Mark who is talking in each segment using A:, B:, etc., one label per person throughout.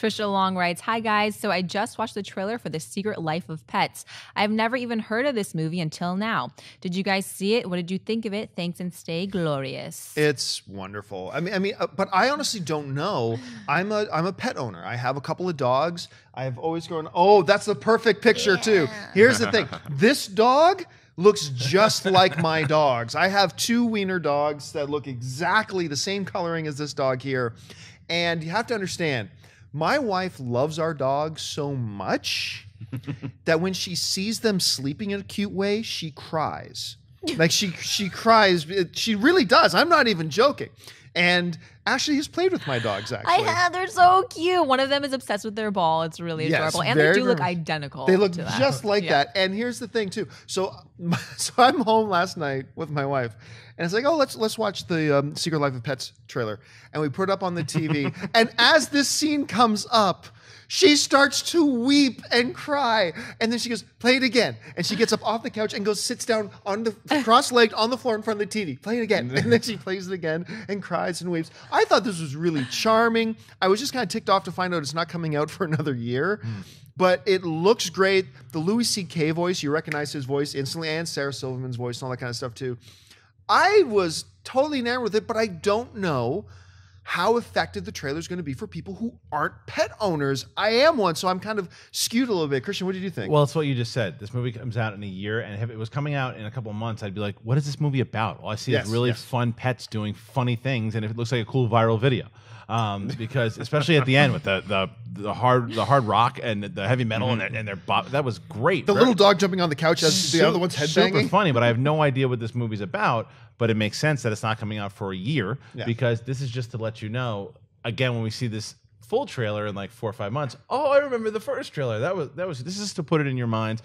A: Trisha Long writes, "Hi guys, so I just watched the trailer for The Secret Life of Pets. I've never even heard of this movie until now. Did you guys see it? What did you think of it? Thanks and stay glorious."
B: It's wonderful. But I honestly don't know. I'm a pet owner. I have a couple of dogs. I've always gone, oh, that's the perfect picture too. Here's the thing. This dog looks just like my dogs. I have 2 wiener dogs that look exactly the same coloring as this dog here. And you have to understand, my wife loves our dogs so much that when she sees them sleeping in a cute way, she cries. Like she cries. She really does. I'm not even joking. And Ashley has played with my dogs, actually.
A: I have. They're so cute. One of them is obsessed with their ball. It's really adorable. And they do look identical.
B: They look just like that. And here's the thing, too. So I'm home last night with my wife. And it's like, oh, let's watch the Secret Life of Pets trailer. And we put it up on the TV. And as this scene comes up, she starts to weep and cry. And then she goes, play it again. And she gets up off the couch and goes, sits down on the cross-legged on the floor in front of the TV. Play it again. And then she plays it again and cries and weeps. I thought this was really charming. I was just kind of ticked off to find out it's not coming out for another year. But it looks great. The Louis C.K. voice, you recognize his voice instantly, and Sarah Silverman's voice and all that kind of stuff too. I was totally enamored with it, but I don't know how effective the trailer is going to be for people who aren't pet owners. I am one, so I'm kind of skewed a little bit. Christian, what did you think?
C: Well, it's what you just said. This movie comes out in a year, and if it was coming out in a couple of months, I'd be like, what is this movie about? All I see is really fun pets doing funny things, and if it looks like a cool viral video. Because especially at the end with the hard rock and the heavy metal and their that was great.
B: The little dog jumping on the couch as the other one's headbanging.
C: Super funny, but I have no idea what this movie's about. But it makes sense that it's not coming out for a year because this is just to let you know. Again, when we see this full trailer in like 4 or 5 months, oh, I remember the first trailer. This is to put it in your minds.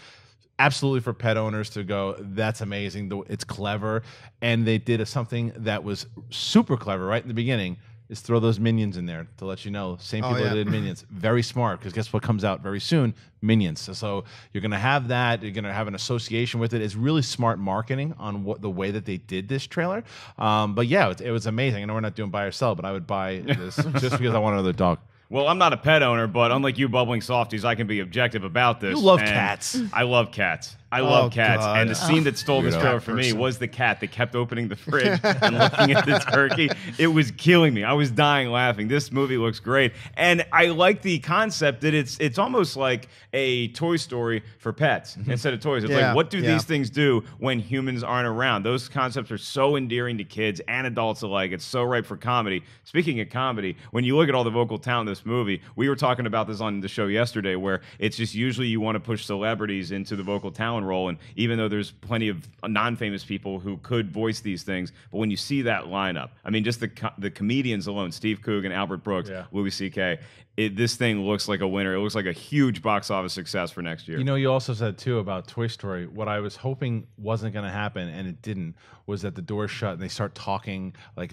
C: Absolutely for pet owners to go, that's amazing. It's clever, and they did something that was super clever right in the beginning. Is throw those Minions in there to let you know. Same people that did Minions. Very smart, because guess what comes out very soon? Minions. So you're going to have that. You're going to have an association with it. It's really smart marketing on the way that they did this trailer. But yeah, it was amazing. I know we're not doing buy or sell, but I would buy this just because I want another dog.
D: Well, I'm not a pet owner, but unlike you bubbling softies, I can be objective about this.
C: You love cats.
D: I love cats. I love cats. God. And the scene that stole this trailer for me was the cat that kept opening the fridge and looking at the turkey. It was killing me. I was dying laughing. This movie looks great. And I like the concept that it's almost like a Toy Story for pets instead of toys. It's like, what do these things do when humans aren't around? Those concepts are so endearing to kids and adults alike. It's so ripe for comedy. Speaking of comedy, when you look at all the vocal talent in this movie, we were talking about this on the show yesterday, where it's just usually you want to push celebrities into the vocal talent role, and even though there's plenty of non-famous people who could voice these things, but when you see that lineup, I mean, just the comedians alone, Steve Coogan, Albert Brooks, Louis C.K., this thing looks like a winner. It looks like a huge box office success for next year.
C: You know, you also said, too, about Toy Story, what I was hoping wasn't going to happen, and it didn't, was that the doors shut and they start talking like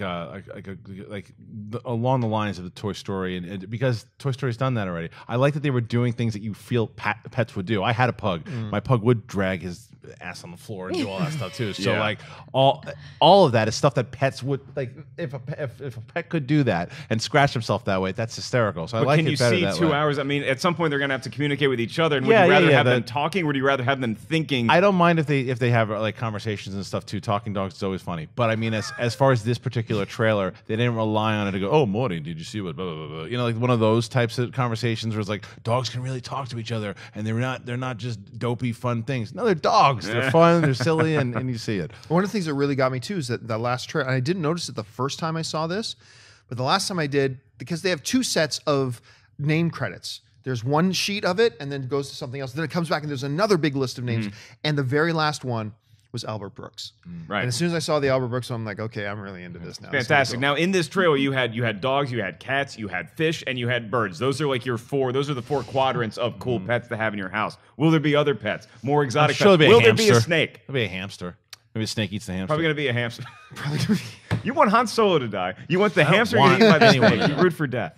C: along the lines of the Toy Story, and because Toy Story's done that already. I like that they were doing things that you feel pets would do. I had a pug. My pug would drag his ass on the floor and do all that stuff too. So like all of that is stuff that pets would like. If a pet could do that and scratch himself that way, that's hysterical. So I like it better that way. Can you see
D: 2 hours? I mean, at some point they're going to have to communicate with each other. And would you rather have them talking, or would you rather have them thinking?
C: I don't mind if they have like conversations and stuff too. Talking dogs is always funny. But I mean, as far as this particular trailer, they didn't rely on it to go, oh, Morty, did you see what? Blah, blah, blah. You know, like one of those types of conversations where it's like dogs can really talk to each other, and they're not just dopey fun things. No, they're dogs. They're fun. They're silly, and you see it.
B: One of the things that really got me too is that the last trailer, and I didn't notice it the first time I saw this, but the last time I did, because they have 2 sets of name credits. There's one sheet of it, and then it goes to something else. Then it comes back, and there's another big list of names. And the very last one was Albert Brooks. Right. And as soon as I saw the Albert Brooks one, I'm like, okay, I'm really into this now.
D: Fantastic. Now, in this trailer, you had dogs, you had cats, you had fish, and you had birds. Those are like your 4. Those are the 4 quadrants of cool pets to have in your house. Will there be other pets? More exotic pets? Will there be a snake?
C: There'll be a hamster. Maybe a snake eats the hamster.
D: Probably going to be a hamster. You want Han Solo to die. You want the hamster to get eaten by the snake. You root for death.